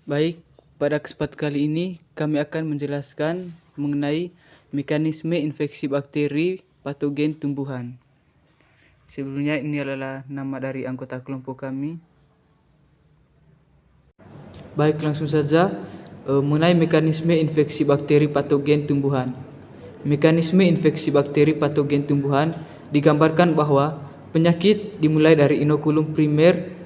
Baik, pada kesempatan kali ini kami akan menjelaskan mengenai mekanisme infeksi bakteri patogen tumbuhan. Sebelumnya ini adalah nama dari anggota kelompok kami. Baik, langsung saja mengenai mekanisme infeksi bakteri patogen tumbuhan. Mekanisme infeksi bakteri patogen tumbuhan digambarkan bahwa penyakit dimulai dari inokulum primer,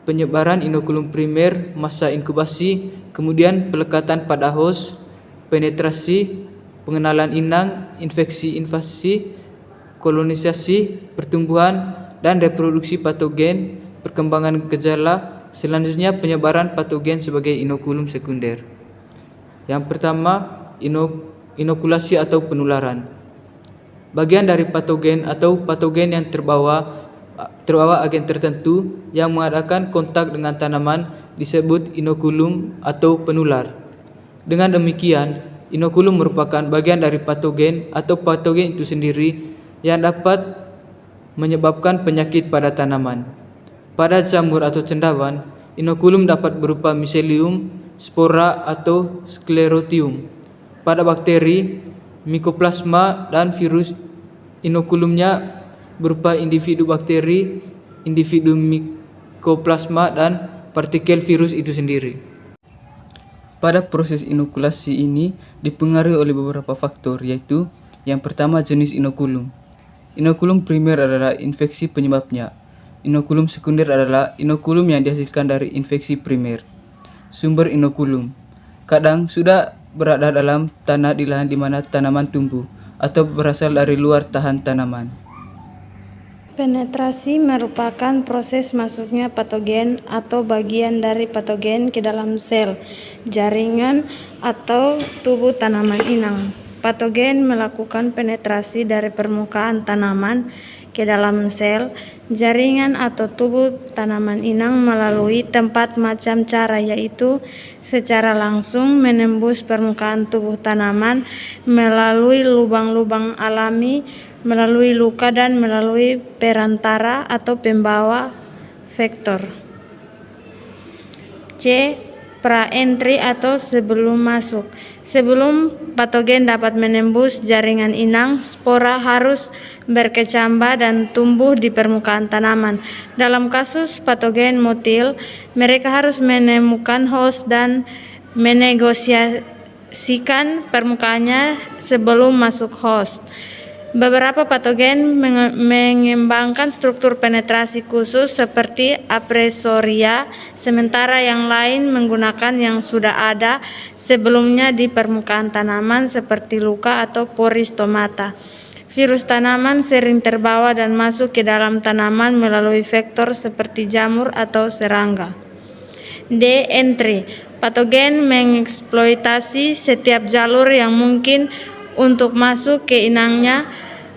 penyebaran inokulum primer, masa inkubasi, kemudian pelekatan pada host, penetrasi, pengenalan inang, infeksi invasi, kolonisasi, pertumbuhan, dan reproduksi patogen, perkembangan gejala, selanjutnya penyebaran patogen sebagai inokulum sekunder. Yang pertama, inokulasi atau penularan. Bagian dari patogen atau patogen yang terbawa agen tertentu yang mengadakan kontak dengan tanaman disebut inokulum atau penular. Dengan demikian, inokulum merupakan bagian dari patogen atau patogen itu sendiri yang dapat menyebabkan penyakit pada tanaman. Pada jamur atau cendawan, inokulum dapat berupa miselium, spora atau sklerotium. Pada bakteri, mikoplasma dan virus, inokulumnya berupa individu bakteri, individu mikoplasma, dan partikel virus itu sendiri. Pada proses inokulasi ini dipengaruhi oleh beberapa faktor, yaitu yang pertama jenis inokulum. Inokulum primer adalah infeksi penyebabnya. Inokulum sekunder adalah inokulum yang dihasilkan dari infeksi primer. Sumber inokulum kadang sudah berada dalam tanah di lahan di mana tanaman tumbuh atau berasal dari luar tahan tanaman. Penetrasi merupakan proses masuknya patogen atau bagian dari patogen ke dalam sel, jaringan, atau tubuh tanaman inang. Patogen melakukan penetrasi dari permukaan tanaman ke dalam sel, jaringan, atau tubuh tanaman inang melalui tempat macam cara, yaitu secara langsung menembus permukaan tubuh tanaman, melalui lubang-lubang alami, melalui luka, dan melalui perantara atau pembawa vektor. C. Pra-entry atau sebelum masuk. Sebelum patogen dapat menembus jaringan inang, spora harus berkecambah dan tumbuh di permukaan tanaman. Dalam kasus patogen motil, mereka harus menemukan host dan menegosiasikan permukaannya sebelum masuk host. Beberapa patogen mengembangkan struktur penetrasi khusus seperti Apresoria, sementara yang lain menggunakan yang sudah ada sebelumnya di permukaan tanaman seperti luka atau pori stomata. Virus tanaman sering terbawa dan masuk ke dalam tanaman melalui vektor seperti jamur atau serangga. D. Entry. Patogen mengeksploitasi setiap jalur yang mungkin untuk masuk ke inangnya.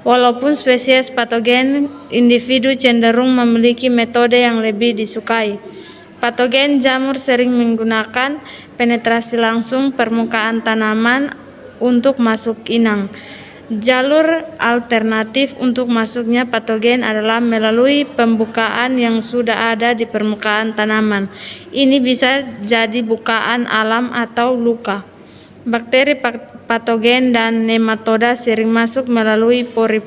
Walaupun spesies patogen individu cenderung memiliki metode yang lebih disukai. Patogen jamur sering menggunakan penetrasi langsung permukaan tanaman untuk masuk inang. Jalur alternatif untuk masuknya patogen adalah melalui pembukaan yang sudah ada di permukaan tanaman. Ini bisa jadi bukaan alam atau luka. Bakteri patogen dan nematoda sering masuk melalui pori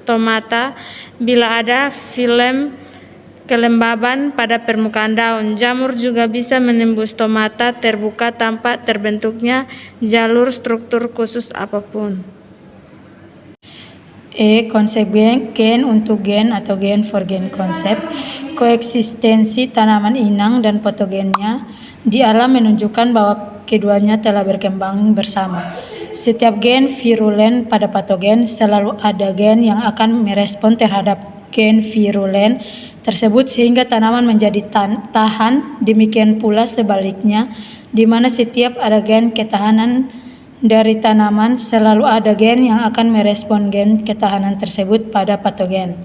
stomata bila ada film kelembaban pada permukaan daun. Jamur juga bisa menembus stomata terbuka tanpa terbentuknya jalur struktur khusus apapun. Konsep gen untuk gen atau gen for gen konsep. Koeksistensi tanaman inang dan patogennya di alam menunjukkan bahwa keduanya telah berkembang bersama. Setiap gen virulen pada patogen selalu ada gen yang akan merespon terhadap gen virulen tersebut sehingga tanaman menjadi tahan. Demikian pula sebaliknya, di mana setiap ada gen ketahanan dari tanaman, selalu ada gen yang akan merespon gen ketahanan tersebut pada patogen.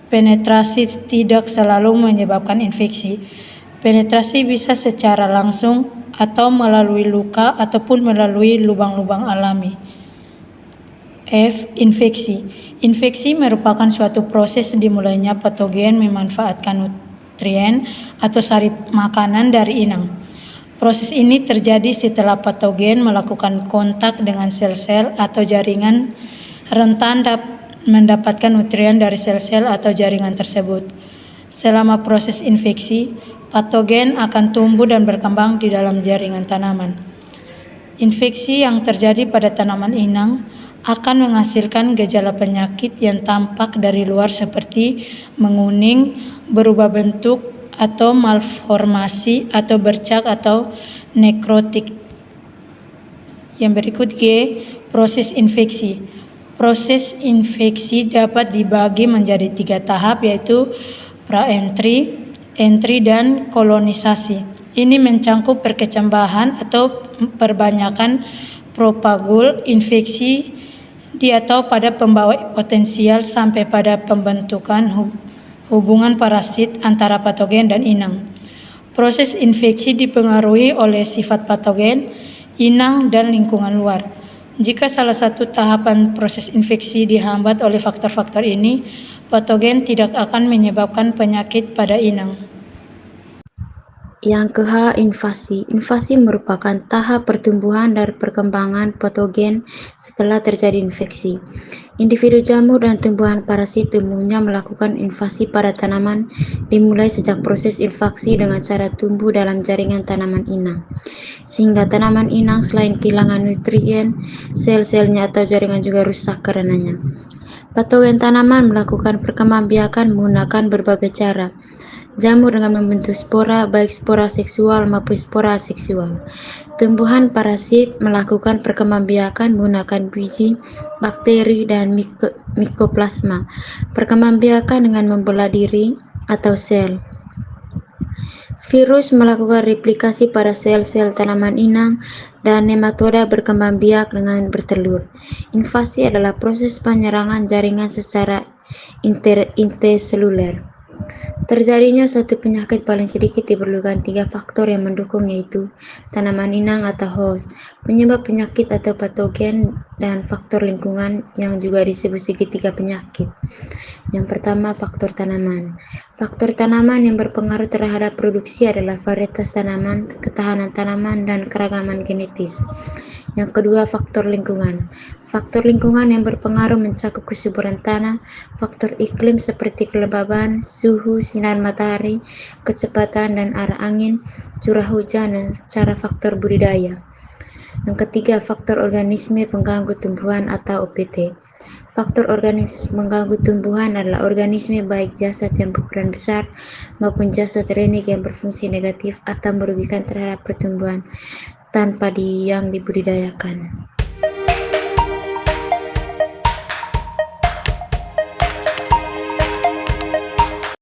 Penetrasi tidak selalu menyebabkan infeksi. Penetrasi bisa secara langsung atau melalui luka ataupun melalui lubang-lubang alami. F. Infeksi. Infeksi merupakan suatu proses dimulainya patogen memanfaatkan nutrien atau sari makanan dari inang. Proses ini terjadi setelah patogen melakukan kontak dengan sel-sel atau jaringan rentan mendapatkan nutrien dari sel-sel atau jaringan tersebut. Selama proses infeksi, patogen akan tumbuh dan berkembang di dalam jaringan tanaman. Infeksi yang terjadi pada tanaman inang akan menghasilkan gejala penyakit yang tampak dari luar seperti menguning, berubah bentuk, atau malformasi, atau bercak, atau nekrotik. Yang berikut G, proses infeksi. Proses infeksi dapat dibagi menjadi 3 tahap, yaitu pra-entry, entry, dan kolonisasi. Ini mencangkup perkecambahan atau perbanyakan propagul infeksi di atau pada pembawa potensial sampai pada pembentukan hubungan parasit antara patogen dan inang. Proses infeksi dipengaruhi oleh sifat patogen, inang, dan lingkungan luar. Jika salah satu tahapan proses infeksi dihambat oleh faktor-faktor ini, patogen tidak akan menyebabkan penyakit pada inang. Yang ke-H, invasi. Invasi merupakan tahap pertumbuhan dan perkembangan patogen setelah terjadi infeksi. Individu jamur dan tumbuhan parasit umumnya melakukan invasi pada tanaman dimulai sejak proses infeksi dengan cara tumbuh dalam jaringan tanaman inang. Sehingga tanaman inang selain kehilangan nutrien, sel-selnya atau jaringan juga rusak karenanya. Patogen tanaman melakukan perkembangbiakan menggunakan berbagai cara. Jamur dengan membentuk spora, baik spora seksual maupun spora aseksual. Tumbuhan parasit melakukan perkembangbiakan menggunakan biji, bakteri, dan mikoplasma. Perkembangbiakan dengan membelah diri atau sel. Virus melakukan replikasi pada sel-sel tanaman inang, dan nematoda berkembang biak dengan bertelur. Invasi adalah proses penyerangan jaringan secara interseluler. Terjadinya suatu penyakit paling sedikit diperlukan 3 faktor yang mendukung, yaitu tanaman inang atau host, penyebab penyakit atau patogen, dan faktor lingkungan yang juga disebut segitiga penyakit. Yang pertama, faktor tanaman. Faktor tanaman yang berpengaruh terhadap produksi adalah varietas tanaman, ketahanan tanaman, dan keragaman genetis. Yang kedua, faktor lingkungan. Faktor lingkungan yang berpengaruh mencakup kesuburan tanah, faktor iklim seperti kelembaban, suhu, sinar matahari, kecepatan dan arah angin, curah hujan, dan cara faktor budidaya. Yang ketiga, faktor organisme pengganggu tumbuhan atau OPT. Faktor organisme mengganggu tumbuhan adalah organisme baik jasad yang berukuran besar maupun jasad renik yang berfungsi negatif atau merugikan terhadap pertumbuhan tanpa yang dibudidayakan.